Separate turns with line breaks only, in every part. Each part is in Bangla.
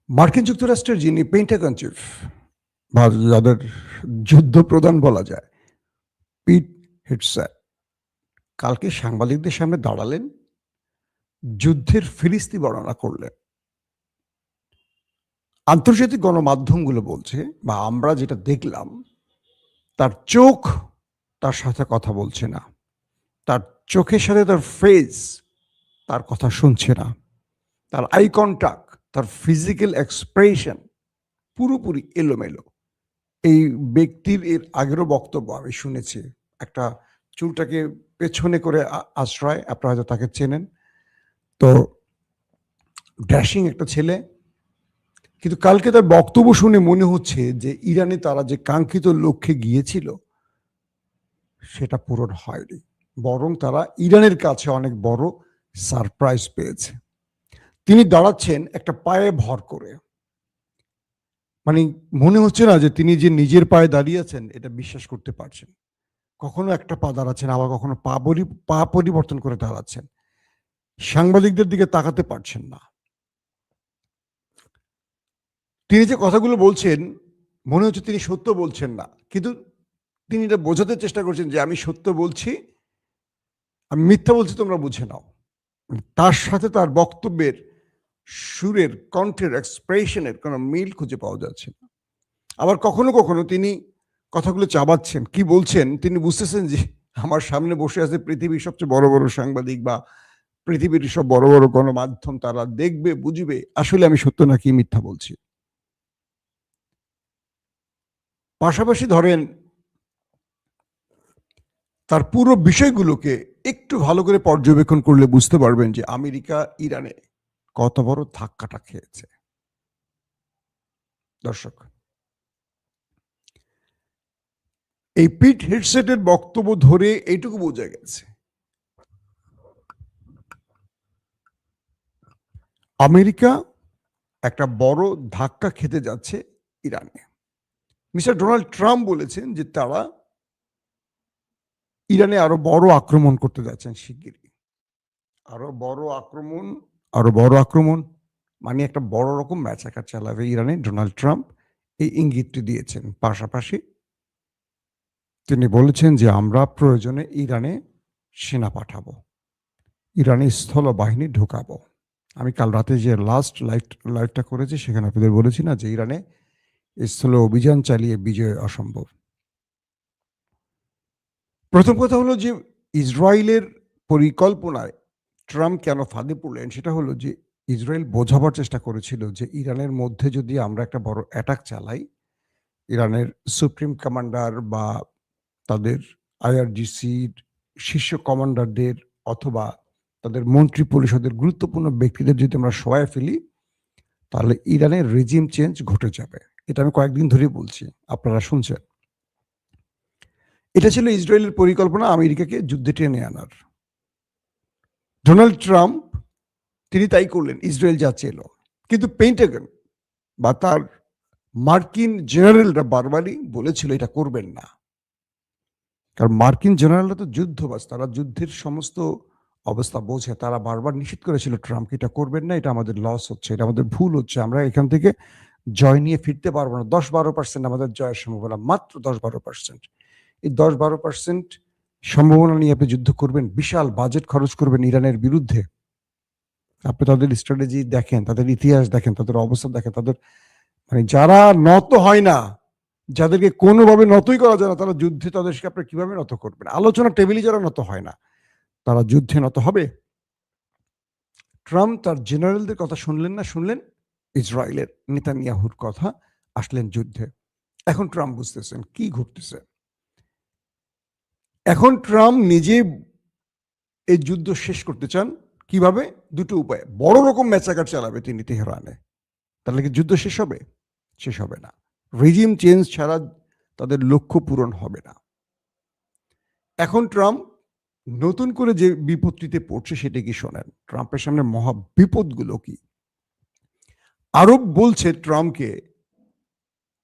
মার্কিন যুক্তরাষ্ট্রের যিনি পেন্টাগন চিফ বা যাদের যুদ্ধ প্রধান বলা যায়, পিট হেগসেট কালকে সাংবাদিকদের সামনে দাঁড়ালেন, যুদ্ধের ফিরিস্তি বর্ণনা করলেন। আন্তর্জাতিক গণমাধ্যমগুলো বলছে বা আমরা যেটা দেখলাম, তার চোখ তার সাথে কথা বলছে না, তার চোখের সাথে তার ফেস তার কথা শুনছে না, তার আই কন্টাক্ট, তার ফিজিক্যাল এক্সপ্রেশন পুরোপুরি এলোমেলো। এই ব্যক্তির এর আগেরও বক্তব্য আমি শুনেছি, একটা চুলটাকে পেছনে করে আশ্রয়, আপনারা হয়তো তাকে চেনেন। তো ড্যাশিং একটা ছেলে, কিন্তু কালকে তার বক্তব্য শুনে মনে হচ্ছে যে ইরানে তারা যে কাঙ্ক্ষিত লক্ষ্যে গিয়েছিল সেটা পূরণ হয়নি, বরং তারা ইরানের কাছে অনেক বড় সারপ্রাইজ পেয়েছে। তিনি দাঁড়াচ্ছেন একটা পায়ে ভর করে, মানে মনে হচ্ছে না যে তিনি যে নিজের পায়ে দাঁড়িয়েছেন এটা বিশ্বাস করতে পারছেন। কখনো একটা পা দাঁড়াচ্ছেন, আবার কখনো পা পরিবর্তন করে দাঁড়াচ্ছেন, সাংবাদিকদের দিকে তাকাতে পারছেন না। তিনি যে কথাগুলো বলছেন মনে হচ্ছে তিনি সত্য বলছেন না, কিন্তু তিনি এটা বোঝাতে চেষ্টা করছেন যে আমি সত্য বলছি, আমি মিথ্যা বলছি, তোমরা বুঝে নাও। তার সাথে তার বক্তব্যের সুরের, কণ্ঠের, এক্সপ্রেশনের কোনো মিল খুঁজে পাওয়া যাচ্ছে না। আবার কখনো কখনো তিনি কথাগুলো চাবাচ্ছেন, কি বলছেন তিনি বুঝতেছেন যে আমার সামনে বসে আছে পৃথিবীর সবচেয়ে বড় বড় সাংবাদিক বা পৃথিবীর সব বড় বড় গণমাধ্যম, তারা দেখবে, বুঝবে আসলে আমি সত্য নাকি মিথ্যা বলছি। পাশাপাশি ধরেন তার পুরো বিষয়গুলোকে একটু ভালো করে পর্যবেক্ষণ করলে বুঝতে পারবেন যে আমেরিকা ইরানে কত বড় ধাক্কাটা খেয়েছে। দর্শক, এই পিট হেগসেটের বক্তব্য ধরে এইটুকু বোঝা গেছে, আমেরিকা একটা বড় ধাক্কা খেতে যাচ্ছে ইরানে। মিস্টার ডোনাল্ড ট্রাম্প বলেছেন যে তারা ইরানে আরো বড় আক্রমণ করতে যাচ্ছেন শিগগিরই। আরো বড় আক্রমণ, আরো বড় আক্রমণ মানে একটা বড় রকম ম্যাচাকার চালাবে ইরানে ডোনাল্ড ট্রাম্প, এই ইঙ্গিতটি দিয়েছেন। পাশাপাশি তিনি বলেছেন যে আমরা প্রয়োজনে ইরানে সেনা পাঠাবো, ইরানি স্থল বাহিনী ঢুকাবো। আমি কাল রাতে যে লাস্ট লাইভটা করেছি সেখানে আপনাদের বলেছি না যে ইরানে স্থলে অভিযান চালিয়ে বিজয় অসম্ভব। প্রথম কথা হলো যে ইসরায়েলের পরিকল্পনায় ট্রাম্প কেন ফাঁদে পড়লেন, সেটা হলো যে ইসরায়েল বোঝাবার চেষ্টা করেছিল যে ইরানের মধ্যে যদি আমরা একটা বড় অ্যাটাক চালাই, ইরানের সুপ্রিম কমান্ডার বা তাদের আইআরজিসির শীর্ষ কমান্ডারদের অথবা তাদের মন্ত্রী পরিষদের গুরুত্বপূর্ণ ব্যক্তিদের যদি আমরা সহায় ফেলি, তাহলে ইরানের রেজিম চেঞ্জ ঘটে যাবে। এটা আমি কয়েকদিন ধরেই বলছি, আপনারা শুনছেন। এটা ছিল ইসরায়েলের পরিকল্পনা, আমেরিকাকে যুদ্ধে টেনে আনার। ডোনাল্ড ট্রাম্প তিনি তাই করলেন, ইসরায়েল যা চেল। কিন্তু পেন্টাগন বা তার মার্কিন জেনারেলরা বারবারই বলেছিল এটা করবেন না, কারণ মার্কিন জেনারেলরা তো যুদ্ধবাজ, তারা যুদ্ধের সমস্ত অবস্থা বোঝে। তারা বারবার নিষেধ করেছিল ট্রাম্পকে এটা করবেন না, এটা আমাদের লস হচ্ছে, এটা আমাদের ভুল হচ্ছে, আমরা এখান থেকে জয় নিয়ে ফিরতে পারবো না। 10-12% আমাদের জয়ের সম্ভাবনা, মাত্র 10-12%। এই 10-12% সম্ভাবনা নিয়ে আপনি যুদ্ধ করবেন, বিশাল বাজেট খরচ করবেন ইরানের বিরুদ্ধে। আপনি তাদের স্ট্র্যাটেজি দেখেন, তাদের ইতিহাস দেখেন, তাদের অবস্থা দেখেন, তাদের মানে যারা নত হয় না, যাদেরকে কোনোভাবে নতই করা যায় না, তারা যুদ্ধে তাদেরকে আপনি কিভাবে নত করবেন? আলোচনা টেবিলে যারা নত হয় না, তারা যুদ্ধে নত হবে? ট্রাম্প তার জেনারেলদের কথা শুনলেন না, শুনলেন ইসরায়েলের নেতানিয়াহুর কথা, আসলেন যুদ্ধে। এখন ট্রাম্প বুঝতেছেন কি ঘটতেছে। এখন ট্রাম্প নিজে এই যুদ্ধ শেষ করতে চান। কিভাবে? দুটো উপায়। বড় রকম ম্যাচাকার চালাবে তিনি তেহরানে, তাহলে কি যুদ্ধ শেষ হবে? শেষ হবে না। রেজিম চেঞ্জ ছাড়া তাদের লক্ষ্য পূরণ হবে না। এখন ট্রাম্প নতুন করে যে বিপত্তিতে পড়ছে সেটা কি শোনেন, ট্রাম্পের সামনে মহা বিপদগুলো কি। আরব বলছে ট্রাম্পকে,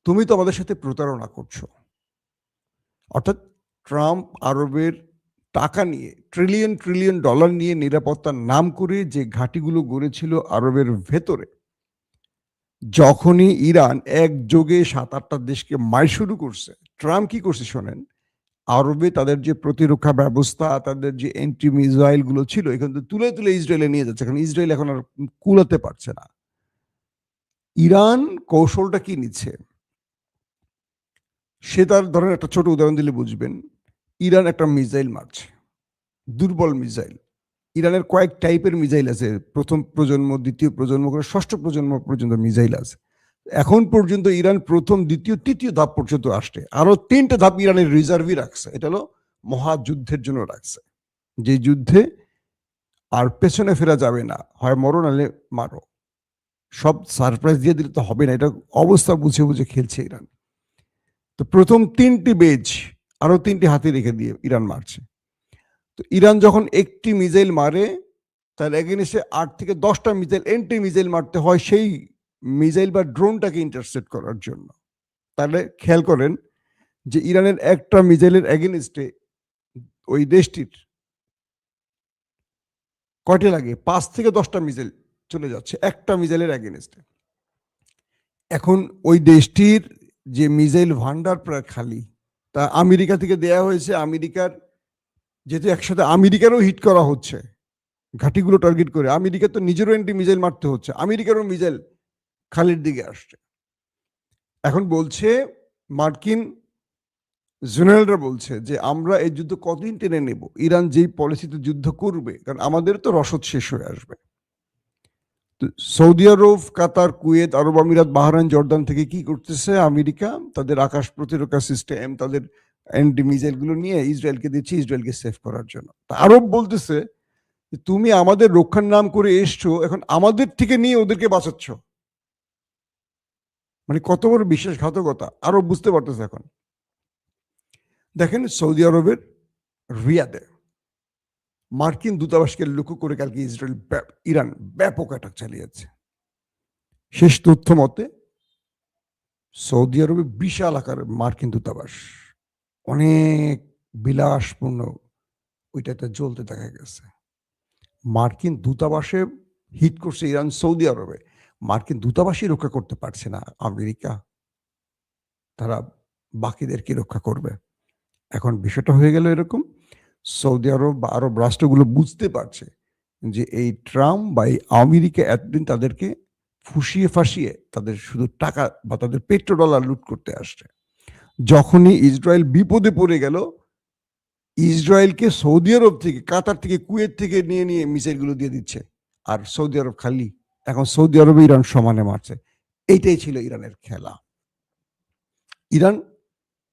তুমি তো আমাদের সাথে প্রতারণা করছো। অর্থাৎ ট্রাম্প আরবের টাকা নিয়ে, ট্রিলিয়ন ট্রিলিয়ন ডলার নিয়ে নিরাপত্তার নাম করে যে ঘাঁটিগুলো গড়েছিল আরবের ভেতরে, যখনই ইরান একযোগে ৭-৮টা দেশকে মার শুরু করছে, ট্রাম্প কি করছে শোনেন, আরবে তাদের যে প্রতিরক্ষা ব্যবস্থা, তাদের যে অ্যান্টি মিসাইল গুলো ছিল এখান থেকে তুলে তুলে ইসরায়েলে নিয়ে যাচ্ছে, কারণ ইসরায়েল এখন আর কুলাতে পারছে না। ইরান কৌশলটা কি নিচ্ছে, সে তার ধরেন একটা ছোট উদাহরণ দিলে বুঝবেন। ইরান একটা মিসাইল মারছে, দুর্বল মিসাইল। ইরানের কয়েক টাইপের মিসাইল আছে, প্রথম প্রজন্ম, দ্বিতীয় প্রজন্ম করে ষষ্ঠ প্রজন্ম পর্যন্ত মিসাইল আছে। এখন পর্যন্ত ইরান প্রথম, দ্বিতীয়, তৃতীয় ধাপ পর্যন্ত আসছে, আরো 3টে ধাপ ইরানের রিজার্ভই রাখছে। এটা হলো মহাযুদ্ধের জন্য রাখছে, যে যুদ্ধে আর পেছনে ফেরা যাবে না, হয় মরো নাহলে মারো। সব সারপ্রাইজ দিয়ে দিলে তো হবে না, এটা অবস্থা বুঝে বুঝে খেলছে ইরান। তো প্রথম 3টি বেজ আরো 3টি হাতে রেখে দিয়ে ইরান মারছে। তো ইরান যখন একটি মিসাইল মারে, তার এগেইনস্টে 8 থেকে 10টা মিসাইল, এন্টি মিসাইল মারতে হয় সেই মিসাইল বা ড্রোনটাকে ইন্টারসেপ্ট করার জন্য। তাহলে খেয়াল করেন যে ইরানের একটা মিসাইলের এগেইনস্টে ওই দেশটির কয়টা লাগে, 5 থেকে 10টা মিসাইল চলে যাচ্ছে একটা মিসাইলের এগেইনস্টে। এখন ওই দেশটির যে মিসাইল ভান্ডার প্রায় খালি, তা আমেরিকা থেকে দেয়া হয়েছে। আমেরিকার যেহেতু একসাথে আমেরিকারও হিট করা হচ্ছে ঘাঁটিগুলো টার্গেট করে, আমেরিকা তো নিজেরও অ্যান্টি মিসাইল মারতে হচ্ছে, আমেরিকারও মিসাইল খালির দিকে আসছে। এখন বলছে মার্কিন জেনারেলরা বলছে যে আমরা এই যুদ্ধ কতদিন টেনে নেব, ইরান যেই পলিসিতে যুদ্ধ করবে, কারণ আমাদের তো রসদ শেষ হয়ে আসবে। তো সৌদি আরব, কাতার, কুয়েত, আরব আমিরাত, বাহরাইন, জর্দান থেকে কি করতেছে আমেরিকা, তাদের আকাশ প্রতিরক্ষা সিস্টেম, তাদের অ্যান্টি মিসাইল গুলো নিয়ে ইসরায়েলকে দিচ্ছে, ইসরায়েলকে সেভ করার জন্য। আরব বলতেছে তুমি আমাদের রক্ষার নাম করে এসছো, এখন আমাদের থেকে নিয়ে ওদেরকে বাঁচাচ্ছ, মানে কত বড় বিশ্বাসঘাতকতা আরব বুঝতে পারতেছে এখন। দেখেন সৌদি আরবের রিয়াদে মার্কিন দূতাবাসকে লক্ষ্য করে কালকে ইরান ব্যাপক অ্যাটাক চালিয়েছে। শেষ তথ্য মতে সৌদি আরবে বিশাল আকারের মার্কিন দূতাবাস, অনেক বিলাসপূর্ণ ওইটাতে জ্বলতে দেখা গেছে। মার্কিন দূতাবাসে হিট করছে ইরান সৌদি আরবে, মার্কিন দূতাবাসই রক্ষা করতে পারছে না আমেরিকা, তারা বাকিদেরকে রক্ষা করবে। এখন বিষয়টা হয়ে গেল এরকম, সৌদি আরব বা আরব রাষ্ট্রগুলো বুঝতে পারছে যে এই ট্রাম্প বা এই আমেরিকা এতদিন তাদেরকে ফুসিয়ে ফাঁসিয়ে তাদের শুধু টাকা বা তাদের পেট্রো ডলার লুট করতে আসছে। যখনই ইসরায়েল বিপদে পড়ে গেল, ইসরায়েলকে সৌদি আরব থেকে, কাতার থেকে, কুয়েত থেকে নিয়ে নিয়ে মিসাইলগুলো দিয়ে দিচ্ছে, আর সৌদি আরব খালি। এখন সৌদি আরবে ইরান সমানে মারছে। এইটাই ছিল ইরানের খেলা। ইরান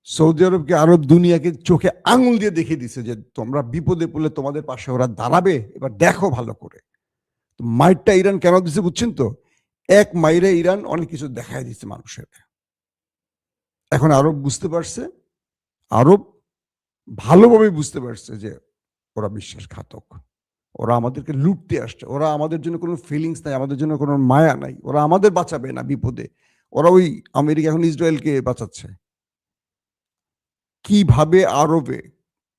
সৌদি আরবকে, আরব দুনিয়াকে চোখে আঙুল দিয়ে দেখিয়ে দিচ্ছে যে তোমরা বিপদে পড়লে তোমাদের পাশে ওরা দাঁড়াবে, এবার দেখো ভালো করে। মাইরটা ইরান কেন দিচ্ছে বুঝছেন তো, এক মাইরে ইরান অনেক কিছু দেখায় দিচ্ছে মানুষের। এখন আরব বুঝতে পারছে, আরব ভালোভাবে বুঝতে পারছে যে ওরা বিশ্বাসঘাতক, ওরা আমাদেরকে লুটতে আসছে, ওরা আমাদের জন্য কোনো ফিলিংস নাই, আমাদের জন্য কোনো মায়া নাই, ওরা আমাদের বাঁচাবে না বিপদে, ওরা ওই আমেরিকা এখন ইসরায়েলকে বাঁচাচ্ছে। কিভাবে আরবে,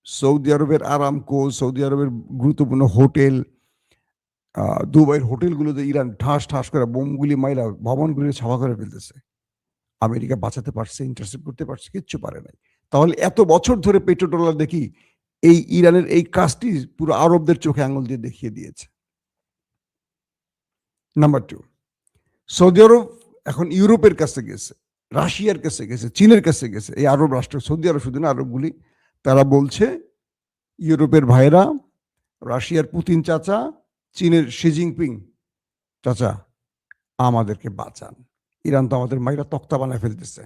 সৌদি আরবের আরামকো, সৌদি আরবের গুরুত্বপূর্ণ হোটেল, দুবাইয়ের হোটেলগুলোতে ইরান ঠাস ঠাস করে বোমগুলি মাইরা ভবনগুলি ছাওয়া করে ফেলতেছে, আমেরিকা বাঁচাতে পারছে, ইন্টারসেপ্ট করতে পারছে, কিচ্ছু পারে নাই। তাহলে এত বছর ধরে পেট্রো ডলার দেখি এই ইরানের এই কাজটি পুরো আরবদের চোখে আঙুল দিয়ে দেখিয়ে দিয়েছে। নাম্বার 2, সৌদি আরব এখন ইউরোপের কাছে গেছে, রাশিয়ার কাছে গেছে, চীনের কাছে গেছে, এই আরব রাষ্ট্র, সৌদি আরব শুধু না আরবগুলি, তারা বলছে ইউরোপের ভাইরা, রাশিয়ার পুতিন চাচা, চীনের শি জিনপিং চাচা, আমাদেরকে বাঁচান, ইরান তো আমাদের মাইরা তক্তা বানায় ফেলতেছে।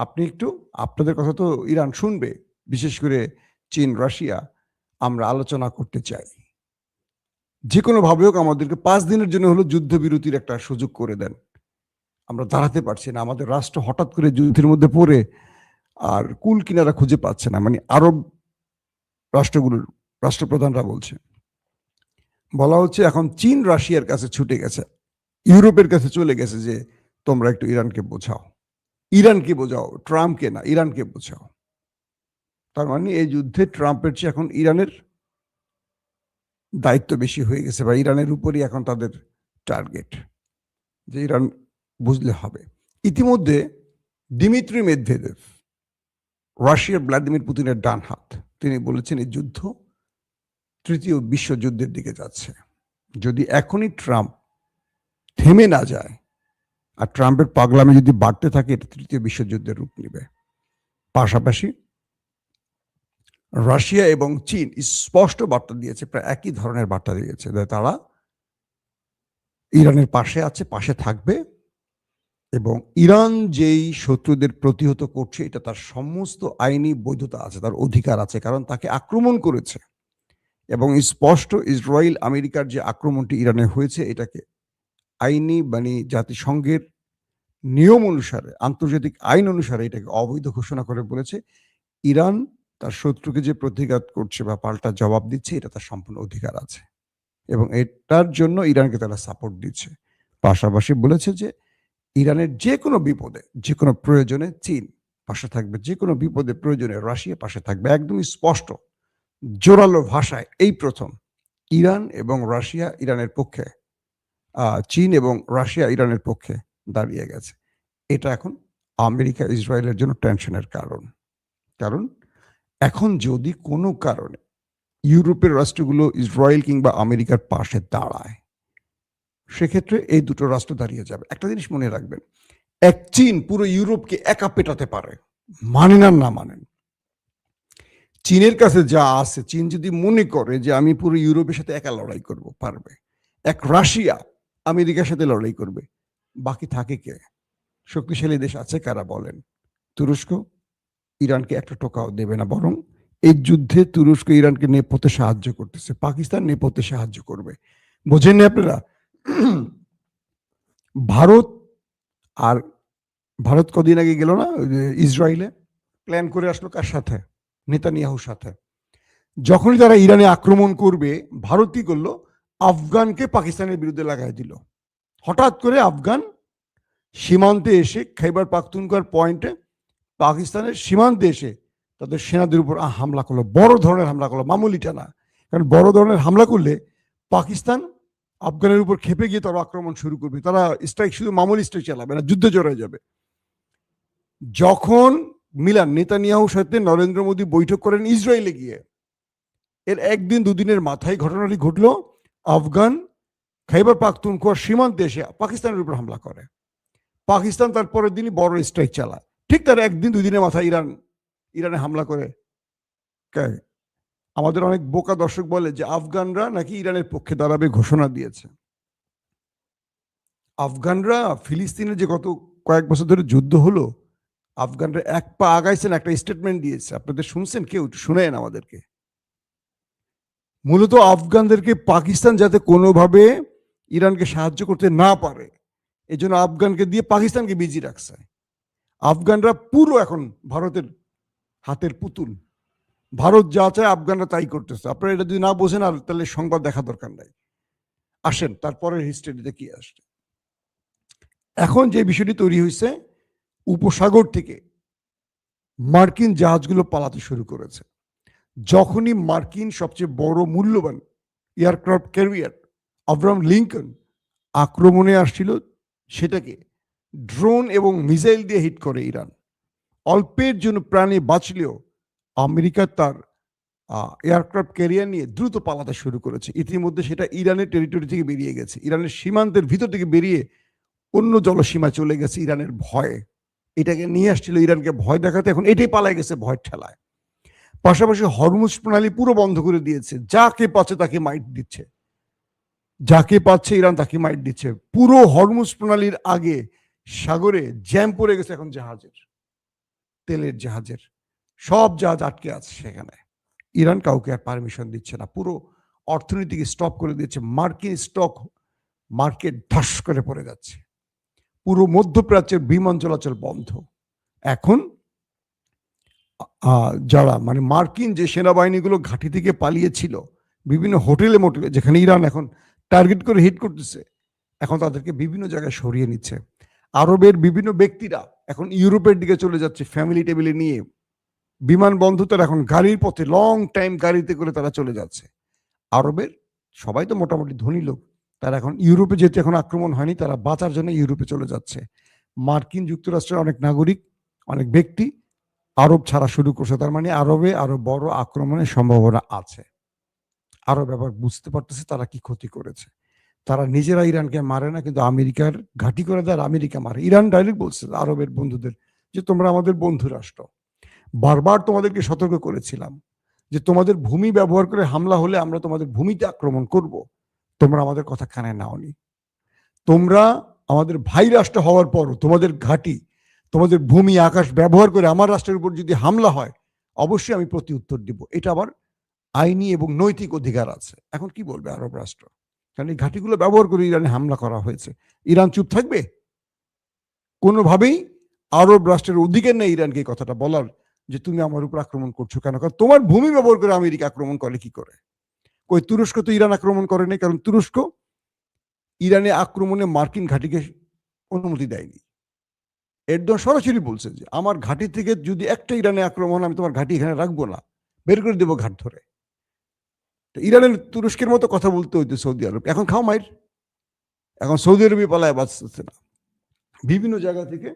আপনি একটু, আপনাদের কথা তো ইরান শুনবে, বিশেষ করে চীন, রাশিয়া, আমরা আলোচনা করতে চাই, যে কোনো ভাবে হোক আমাদেরকে 5 দিনের জন্য হলো যুদ্ধবিরতির একটা সুযোগ করে দেন, আমরা দাঁড়াতে পারছি না, আমাদের রাষ্ট্র হঠাৎ করে যুদ্ধের মধ্যে পড়ে আর কুল কিনারা খুঁজে পাচ্ছে না। মানে আরব রাষ্ট্রগুলোর রাষ্ট্রপ্রধানরা বলছে, বলা হচ্ছে এখন চীন রাশিয়ার কাছে ছুটে গেছে, ইউরোপের কাছে চলে গেছে যে তোমরা একটু ইরানকে বোঝাও, ইরানকে বোঝাও, ট্রাম্পকে না, ইরানকে বোঝাও। তার মানে এই যুদ্ধে ট্রাম্পের চেয়ে এখন ইরানের দায়িত্ব বেশি হয়ে গেছে, বা ইরানের উপরই এখন তাদের টার্গেট, যে ইরান বুঝলে হবে। ইতিমধ্যে দিমিত্রি মেদভেদেভ, রাশিয়ার ভ্লাদিমির পুতিনের ডান হাত, তিনি বলেছেন এই যুদ্ধ তৃতীয় বিশ্বযুদ্ধের দিকে যাচ্ছে। যদি এখনই ট্রাম্প থেমে না যায় আর ট্রাম্পের পাগলামি যদি বাড়তে থাকে, এটা তৃতীয় বিশ্বযুদ্ধের রূপ নেবে। পাশাপাশি রাশিয়া এবং চীন স্পষ্ট বার্তা দিয়েছে, প্রায় একই ধরনের বার্তা দিয়েছে, যে তারা ইরানের পাশে আছে, পাশে থাকবে, এবং ইরান যেই শত্রুদের প্রতিহত করছে এটা তার সমস্ত আইনি বৈধতা আছে, তার অধিকার আছে, কারণ তাকে আক্রমণ করেছে। এবং স্পষ্ট ইসরায়েল আমেরিকার যে আক্রমণটি ইরানে হয়েছে, এটাকে আইনি মানে জাতিসংঘের নিয়ম অনুসারে, আন্তর্জাতিক আইন অনুসারে এটাকে অবৈধ ঘোষণা করে বলেছে ইরান তার শত্রুকে যে প্রতিঘাত করছে বা পাল্টা জবাব দিচ্ছে, এটা তার সম্পূর্ণ অধিকার আছে, এবং এটার জন্য ইরানকে তারা সাপোর্ট দিচ্ছে। পাশাপাশি বলেছে যে ইরানের যে কোনো বিপদে, যে কোনো প্রয়োজনে চীন পাশে থাকবে, যে কোনো বিপদে প্রয়োজনে রাশিয়া পাশে থাকবে। একদমই স্পষ্ট জোরালো ভাষায় এই প্রথম ইরান এবং রাশিয়া ইরানের পক্ষে, চীন এবং রাশিয়া ইরানের পক্ষে দাঁড়িয়ে গেছে। এটা এখন আমেরিকা ইসরায়েলের জন্য টেনশনের কারণ। কারণ এখন যদি কোনো কারণে ইউরোপের রাষ্ট্রগুলো ইসরায়েল কিংবা আমেরিকার পাশে দাঁড়ায়, সেক্ষেত্রে এই দুটো রাষ্ট্র দাঁড়িয়ে যাবে। একটা জিনিস মনে রাখবেন, এক চীন পুরো ইউরোপকে একা পেটাতে পারে, মানেন আর না মানেন। চীনের কাছে যা আছে, চীন যদি মনে করে যে আমি পুরো ইউরোপের সাথে একা লড়াই করব, পারবে। এক রাশিয়া আমেরিকার সাথে লড়াই করবে, বাকি থাকে কে? শক্তিশালী দেশ আছে কারা বলেন? তুরস্ক ইরানকে একটা টোকাও দেবে না, বরং এই যুদ্ধে তুরস্ক ইরানকে নেপথ্যে সাহায্য করতেছে, পাকিস্তান নেপথ্যে সাহায্য করবে। বোঝেননি আপনারা? ভারত আর ভারত কদিন আগে গেল না ইসরায়েলে, প্ল্যান করে আসলো কার সাথে? নেতানিয়াহুর সাথে। যখনই তারা ইরানে আক্রমণ করবে, ভারত কি করলো? আফগানকে পাকিস্তানের বিরুদ্ধে লাগাই দিল। হঠাৎ করে আফগান সীমান্তে এসে, খাইবার পাখতুনখোয়ার পয়েন্টে পাকিস্তানের সীমান্তে এসে তাদের সেনাদের উপর হামলা করলো, বড় ধরনের হামলা করলো, মামুলিটা না। কারণ বড় ধরনের হামলা করলে পাকিস্তান আফগানের উপর খেপে গিয়ে তারা আক্রমণ শুরু করবে, তারা স্ট্রাইক শুধু মামুলি স্ট্রাইক চালাবে না, যুদ্ধে জড়ায় যাবে। যখন মিলান নেতানিয়াহুর সাথে নরেন্দ্র মোদী বৈঠক করেন ইসরায়েলে গিয়ে, এর একদিন দুদিনের মাথায় ঘটনাটি ঘটলো, আফগান খাইবার পাখতুনখোয়া সীমান্তে এসে পাকিস্তানের উপর হামলা করে। পাকিস্তান তারপরের দিনই বড় স্ট্রাইক চালায়। ঠিক তার একদিন দুদিনের মাথায় ইরানে হামলা করে। আমাদের অনেক বোকা দর্শক বলে যে আফগানরা নাকি ইরানের পক্ষে দাঁড়াবে, ঘোষণা দিয়েছে। আফগানরা ফিলিস্তিনের যে গত কয়েক বছর ধরে যুদ্ধ হলো, আফগানরা এক পা আগাইছেন, একটা স্টেটমেন্ট দিয়েছে। আপনাদের শুনছেন কেউ? শুনেন আমাদেরকে। মূলত আফগানদেরকে পাকিস্তান যাতে কোনোভাবে ইরানকে সাহায্য করতে না পারে, এই জন্য আফগানকে দিয়ে পাকিস্তানকে বিজি রাখছে। আফগানরা পুরো এখন ভারতের হাতের পুতুল। ভারত যা চায় আফগানরা তাই করতেছে। আপনারা এটা যদি না বোঝেন, আর তাহলে সংবাদ দেখা দরকার নাই। আসেন তারপরের হিস্ট্রিতে কি আসছে। এখন যে বিষয়টি তৈরি হয়েছে, উপসাগর থেকে মার্কিন জাহাজগুলো পালাতে শুরু করেছে। যখনই মার্কিন সবচেয়ে বড় মূল্যবান এয়ারক্রাফট ক্যারিয়ার আব্রাহাম লিঙ্কন আক্রমণে আসছিল, সেটাকে ড্রোন এবং মিসাইল দিয়ে হিট করে ইরান। অল্পের জন্য প্রাণে বাঁচলেও আমেরিকা তার এয়ারক্রাফট ক্যারিয়ার নিয়ে দ্রুত পালাতে শুরু করেছে। ইতিমধ্যে সেটা ইরানের টেরিটরি থেকে বেরিয়ে গেছে, ইরানের সীমান্তের ভিতর থেকে বেরিয়ে অন্য জলসীমায় চলে গেছে ইরানের ভয়ে। এটাকে নিয়ে আসছিল ইরানকে ভয় দেখাতে, এখন এটাই পালায় গেছে ভয়ের ঠেলায়। পাশাপাশি হরমুজ প্রণালী পুরো বন্ধ করে দিয়েছে, যাকে পাচ্ছে তাকে মাইট দিচ্ছে, যাকে পাচ্ছে ইরান তাকে মাইট দিচ্ছে। পুরো হরমুজ প্রণালীর আগে সাগরে জ্যাম পড়ে গেছে এখন জাহাজের, তেলের জাহাজের, সব জাহাজ আটকে আছে সেখানে। ইরান কাউকে আর পারমিশন দিচ্ছে না, পুরো অর্থনীতিকে স্টপ করে দিচ্ছে। মার্কিন স্টক মার্কেট ধস করে পড়ে যাচ্ছে, পুরো মধ্যপ্রাচ্যের বিমান চলাচল বন্ধ। এখন যারা মানে মার্কিন যে সেনাবাহিনীগুলো ঘাঁটি থেকে পালিয়েছিল বিভিন্ন হোটেলে মোটেলে, যেখানে ইরান এখন টার্গেট করে হিট করতেছে, এখন তাদেরকে বিভিন্ন জায়গায় সরিয়ে নিচ্ছে। আরবের বিভিন্ন ব্যক্তিরা এখন ইউরোপের দিকে চলে যাচ্ছে ফ্যামিলি টেবিলে নিয়ে, বিমানবন্দর এখন গাড়ির পথে, লং টাইম গাড়িতে করে তারা চলে যাচ্ছে। আরবের সবাই তো মোটামুটি ধনী লোক, তারা এখন ইউরোপে যেহেতু এখন আক্রমণ হয়নি, তারা বাঁচার জন্য ইউরোপে চলে যাচ্ছে। মার্কিন যুক্তরাষ্ট্রের অনেক নাগরিক, অনেক ব্যক্তি আরব ছাড়া শুরু করছে। তার মানে আরবে আরো বড় আক্রমণের সম্ভাবনা আছে। আরব এবার বুঝতে পারতেছে তারা কি ক্ষতি করেছে। তারা নিজেরা ইরানকে মারে না, কিন্তু আমেরিকার ঘাঁটি করে দেয়, আমেরিকা মারে। ইরান ডাইরেক্ট বলছে আরবের বন্ধুদের যে তোমরা আমাদের বন্ধু রাষ্ট্র, বারবার তোমাদেরকে সতর্ক করেছিলাম যে তোমাদের ভূমি ব্যবহার করে হামলা হলে আমরা তোমাদের ভূমিতে আক্রমণ করব, তোমরা আমাদের কথা কানে নাওনি। তোমরা আমাদের ভাই রাষ্ট্র হওয়ার পরও তোমাদের ঘাঁটি, তোমাদের ভূমি আকাশ ব্যবহার করে আমার রাষ্ট্রের উপর যদি হামলা হয়, অবশ্যই আমি প্রতি উত্তর দিব। এটা আবার আইনি এবং নৈতিক অধিকার আছে। এখন কি বলবে আরব রাষ্ট্র? কারণ এই ঘাঁটিগুলো ব্যবহার করে ইরানে হামলা করা হয়েছে। ইরান চুপ থাকবে? কোনোভাবেই আরব রাষ্ট্রের অধিকার নেই ইরানকে এই কথাটা বলার যে তুমি আমার উপর আক্রমণ করছো কেন। কারণ তোমার ভূমি ব্যবহার করে আমেরিকা আক্রমণ করে কি করে? কই তুরস্ক তো ইরান আক্রমণ করেনি, কারণ তুরস্ক ইরানে আক্রমণে মার্কিন ঘাঁটিকে অনুমতি দেয়নি। এরদোয়ান সরাসরি বলছে যে আমার ঘাঁটি থেকে যদি একটা ইরানে আক্রমণ, আমি তোমার ঘাঁটি এখানে রাখবো না, বের করে দেবো ঘাট ধরে। ইরানের তুরস্কের মতো কথা বলতে হইতো সৌদি আরব। এখন খাও মাইর, এখন সৌদি আরবে পালায় বাঁচতেছে না। বিভিন্ন জায়গা থেকে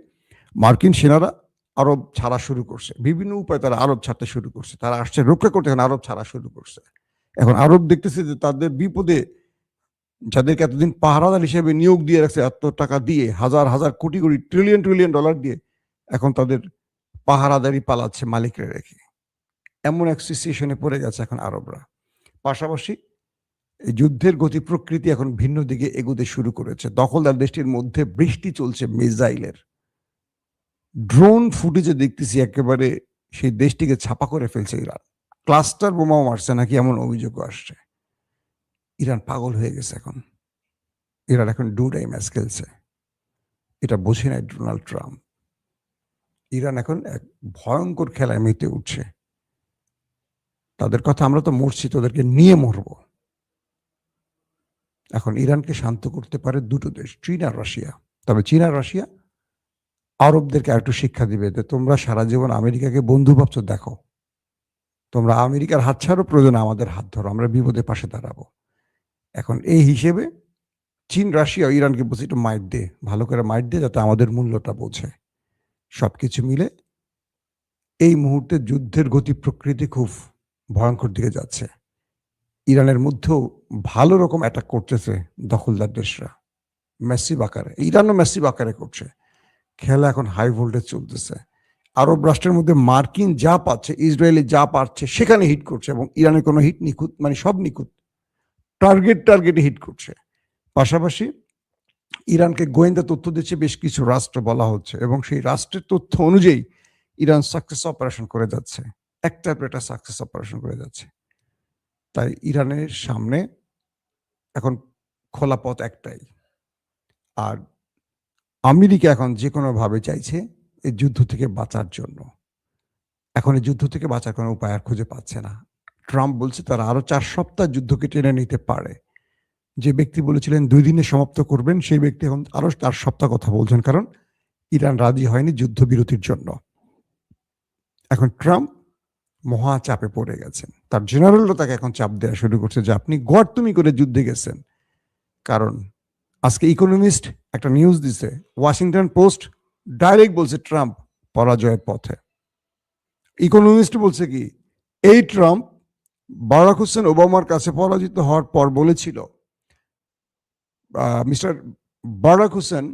মার্কিন সেনারা আরব ছাড়া শুরু করছে, বিভিন্ন উপায়ে তারা আরব ছাড়তে শুরু করছে। তারা আসছে রক্ষা করতে, এখন আরব ছাড়া শুরু করছে। এখন আরব দেখতেছে যে তাদের বিপদে যাদেরকে এতদিন পাহারাদার হিসেবে নিয়োগ দিয়ে রাখছে, এত টাকা দিয়ে, হাজার হাজার crore crore trillion trillion dollar দিয়ে, এখন তাদের পাহারাদারি পালাচ্ছে মালিকরা রেখে। এমন এক সিচুয়েশনে পড়ে গেছে এখন আরবরা। পাশাপাশি এই যুদ্ধের গতি প্রকৃতি এখন ভিন্ন দিকে এগোতে শুরু করেছে। দখলদার দেশটির মধ্যে বৃষ্টি চলছে মিসাইলের। ড্রোন ফুটেজে দেখতেছি একেবারে সেই দেশটিকে ছাপা করে ফেলছে ইরান। ক্লাস্টার বোমাও মারছে নাকি, এমন অভিযোগও আসছে। ইরান পাগল হয়ে গেছে এখন। ইরান এখন ডুডাই ম্যাচ খেলছে। এটা বোঝে নাই ডোনাল্ড ট্রাম্প। ইরান এখন এক ভয়ঙ্কর খেলায় মেতে উঠছে। তাদের কথা আমরা তো মরছি, তোদেরকে নিয়ে মরবো। এখন ইরানকে শান্ত করতে পারে দুটো দেশ, চীন আর রাশিয়া। তবে চীন আর রাশিয়া আরবদেরকে আরেকটু শিক্ষা দিবে যে তোমরা সারা জীবন আমেরিকাকে বন্ধু ভাবছো, দেখো তোমরা আমেরিকার হাত ছাড়ো, প্রয়োজনে আমাদের হাত ধরো, আমরা বিপদে পাশে দাঁড়াবো। এখন এই হিসেবে চীন রাশিয়া ইরানকে বলছে একটু মাইট দে, ভালো করে মাইট দে, যাতে আমাদের মূল্যটা বোঝে। সবকিছু মিলে এই মুহূর্তে যুদ্ধের গতি প্রকৃতি খুব ভয়ঙ্কর দিকে যাচ্ছে। ইরানের মধ্যেও ভালো রকম অ্যাটাক করতেছে দখলদার দেশরা ম্যাসিভ আকারে। ইরানও ম্যাসিভ আকারে করছে। খেলা এখন হাই ভোল্টেজ চলতেছে। আরব রাষ্ট্রের মধ্যে মার্কিন যা পাচ্ছে, ইসরায়েলি যা পাচ্ছে সেখানে হিট করছে, এবং ইরানের কোনো হিট নিখুঁত, মানে সব নিখুঁত, টার্গেটে হিট করছে। পাশাপাশি ইরানকে গোয়েন্দা তথ্য দিচ্ছে বেশ কিছু রাষ্ট্র বলা হচ্ছে, এবং সেই রাষ্ট্রের তথ্য অনুযায়ী ইরান সাকসেস অপারেশন করে যাচ্ছে, একটার পর একটা সাকসেস অপারেশন করে যাচ্ছে। তাই ইরানের সামনে এখন খোলা পথ একটাই। আর আমেরিকা এখন যে কোনোভাবে চাইছে এই যুদ্ধ থেকে বাঁচার জন্য। এখন এই যুদ্ধ থেকে বাঁচার কোনো উপায় আর খুঁজে পাচ্ছে না। ট্রাম্প বলছে তারা আরো 4 সপ্তাহ যুদ্ধকে টেনে নিতে পারে। যে ব্যক্তি বলেছিলেন 2 দিনে সমাপ্ত করবেন, সেই ব্যক্তি এখন আরো 4 সপ্তাহ কথা বলছেন, কারণ ইরান রাজি হয়নি যুদ্ধবিরতির জন্য। এখন ট্রাম্প মহা চাপে পড়ে গেছেন। তার জেনারেলরা তাকে এখন চাপ দেওয়া শুরু করছে যে আপনি গড়তুমি করে যুদ্ধে গেছেন। কারণ আজকে ইকোনমিস্ট একটা নিউজ দিছে, ওয়াশিংটন পোস্ট ডাইরেক্ট বলছে ট্রাম্প পরাজয়ের পথে। ইকোনমিস্ট বলছে কি, এই ট্রাম্প বারাক হোসেন ওবামার কাছে পরাজিত হওয়ার পর বলেছিল, মিস্টার বারাক হোসেন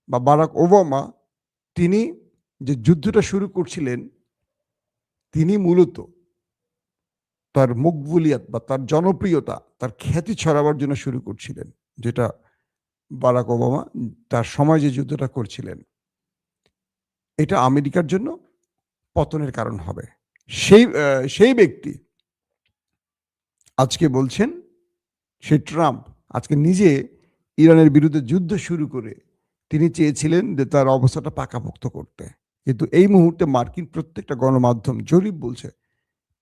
বা বারাক ওবামা, তিনি যে যুদ্ধটা শুরু করছিলেন, তিনি মূলত তার মকবুলিয়াত বা তার জনপ্রিয়তা, তার খ্যাতি ছড়াবার জন্য শুরু করছিলেন, যেটা বারাক ওবামা তার সময় যে যুদ্ধটা করছিলেন, এটা আমেরিকার জন্য পতনের কারণ হবে। সেই ব্যক্তি আজকে বলছেন, সেই ট্রাম্প আজকে নিজে ইরানের বিরুদ্ধে যুদ্ধ শুরু করে তিনি চেয়েছিলেন যে তার অবস্থাটা পাকাপোক্ত করতে। কিন্তু এই মুহূর্তে মার্কিন প্রত্যেকটা গণমাধ্যম জরিপ বলছে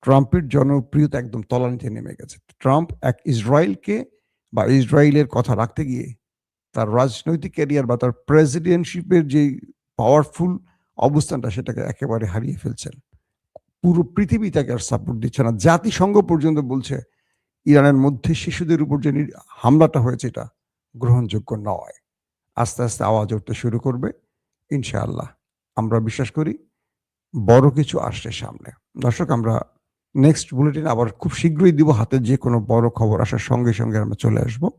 ট্রাম্পের জনপ্রিয়তা একদম তলানিতে নেমে গেছে। ট্রাম্প এক ইসরায়েলকে বা ইসরায়েলের কথা রাখতে গিয়ে তার রাজনৈতিক ক্যারিয়ার বা তার প্রেসিডেন্টশিপের যে পাওয়ারফুল অবস্থানটা, সেটাকে একেবারে হারিয়ে ফেলছেন। পুরো পৃথিবী তাকে আর সাপোর্ট দিচ্ছে না। জাতিসংঘ পর্যন্ত বলছে ইরানের মধ্যে শিশুদের উপর যে হামলাটা হয়েছে, এটা গ্রহণযোগ্য নয়। আস্তে, আস্তে আওয়াজ উঠতে শুরু করবে। ইনশাআল্লাহ আমরা বিশ্বাস করি বড় কিছু আসছে সামনে। দর্শক, আমরা নেক্সট বুলেটিন আবার খুব শীঘ্রই দিব। হাতে যে কোনো বড় খবর আসার সঙ্গে, সঙ্গে আমরা চলে আসব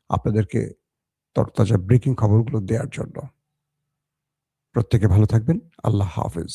আপনাদেরকে তরতাজা ব্রেকিং খবরগুলো দেওয়ার জন্য। প্রত্যেকে ভালো থাকবেন। আল্লাহ হাফেজ।